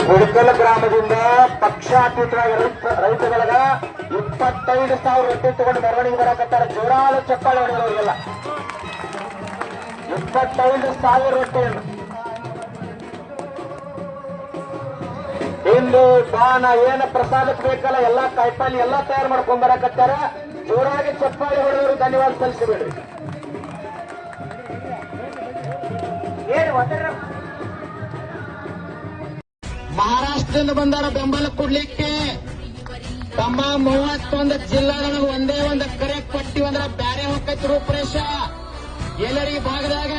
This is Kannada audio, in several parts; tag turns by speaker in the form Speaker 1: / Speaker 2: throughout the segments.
Speaker 1: ಗುಡಿಕಲ್ ಗ್ರಾಮದಿಂದ ಪಕ್ಷಾತೀತವಾಗಿ ರೈತಗಳಿಗ 25,000 ರೊಟ್ಟಿ ತಗೊಂಡು ಮೆರವಣಿಗೆ ಬರಕತ್ತಾರ. ಜೋರಾದ ಚಪ್ಪಾಳೆ ಹೊಡೆದವರಿಗೆಲ್ಲ 25,000 ರೊಟ್ಟಿಯನ್ನು ಇಂದು ಪಾನ ಏನ ಪ್ರಸಾದಕ್ಕೆ ಬೇಕಲ್ಲ ಎಲ್ಲಾ ಕಾಯಿಪಲ್ಲೆ ಎಲ್ಲಾ ತಯಾರು ಮಾಡ್ಕೊಂಡ್ ಬರಕತ್ತಾರ. ಜೋರಾಗಿ ಚಪ್ಪಾಳೆ ಹೊಡೆದವರು ಧನ್ಯವಾದ ಸಲ್ಲಿಸಬೇಡ್ರಿ. ಮಹಾರಾಷ್ಟ್ರದಿಂದ ಬಂದಾರ ಬೆಂಬಲ ಕೊಡ್ಲಿಕ್ಕೆ. ತಮ್ಮ 31 ಜಿಲ್ಲಾದೊಳಗೆ ಒಂದೇ ಒಂದು ಕರೆ ಕೊಟ್ಟಿವಂದ್ರ ಬ್ಯಾರೆ ಹೊಕ್ಕೈತಿ ರೂಪರೇಷ. ಎಲ್ಲರಿಗೆ ಭಾಗದಾಗ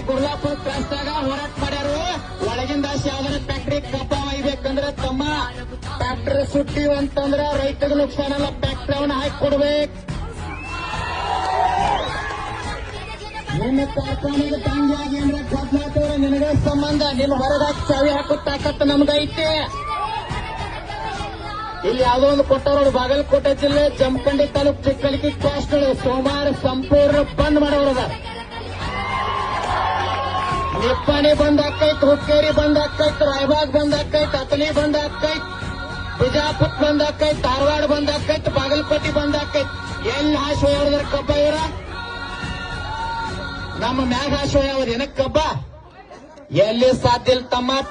Speaker 1: ಗುರ್ಲಾಪುರ ಕ್ರಾಸ್ದಾಗ ಹೋರಾಟ ಮಾಡ್ಯಾರು. ಒಳಗಿಂದ ಯಾವ್ದಾರ ಫ್ಯಾಕ್ಟ್ರಿ ಕಪ್ಪ ಒಯ್ಬೇಕಂದ್ರೆ ತಮ್ಮ ಫ್ಯಾಕ್ಟ್ರಿ ಸುಟ್ಟಿವಂತಂದ್ರ ರೈತರಿಗೆ ನುಕ್ಸಾನಲ್ಲ, ಫ್ಯಾಕ್ಟ್ರಿ ಅವನ್ನ ಹಾಕಿ ಕೊಡ್ಬೇಕು. ನಿನ್ನ ಕಾರ್ಖಾನೆಗೆ ತಂಗಿಯಾಗಿ ಅಂದ್ರೆ ಬದ್ಲಾತವ್ರ ನಿನಗೆ ಸಂಬಂಧ. ನಿನ್ನ ಹೊರಗಾಗಿ ಚಾವಿ ಹಾಕೋ ತಾಕತ್ತು ನಮ್ಗೈತೆ. ಇಲ್ಲಿ ಯಾವುದೋ ಒಂದು ಕೊಟ್ಟವರು ಬಾಗಲಕೋಟೆ ಜಿಲ್ಲೆ ಜಮಖಂಡಿ ತಾಲೂಕು ಚಿಕ್ಕಲಿಕಿ ಕಾಸ್ಟ್ ಸೋಮವಾರ ಸಂಪೂರ್ಣ ಬಂದ್ ಮಾಡೋರದ. ನಿಪ್ಪಾಣಿ ಬಂದ್ ಆಕೈತ್, ಹುಕ್ಕೇರಿ ಬಂದ್ ಆಕೈತ್, ರಾಯಬಾಗ್ ಬಂದ್ ಆಕೈತ್, ಅತಲಿ ಬಂದ್ ಆಕೈತ್, ಬಿಜಾಪುರ ಬಂದ್ ಆಕೈತ್, ಧಾರವಾಡ ಬಂದ್ ಆಕೈತ್, ಬಾಗಲಕೋಟೆ ಬಂದ್ ಆಕೈತ್. ಎಲ್ಲಿ ಹಾಶ್ ಹೋದ್ರ ಕಬ್ಬ ಇವರ ನಮ್ಮ ಮ್ಯಾಗ ಹಾಶ್ ಹೋಯವ್ರ ಏನಕ್ ಕಬ್ಬ ಎಲ್ಲಿ ಸಾಧ್ಯ ಇಲ್ಲ ತಮ್ಮ.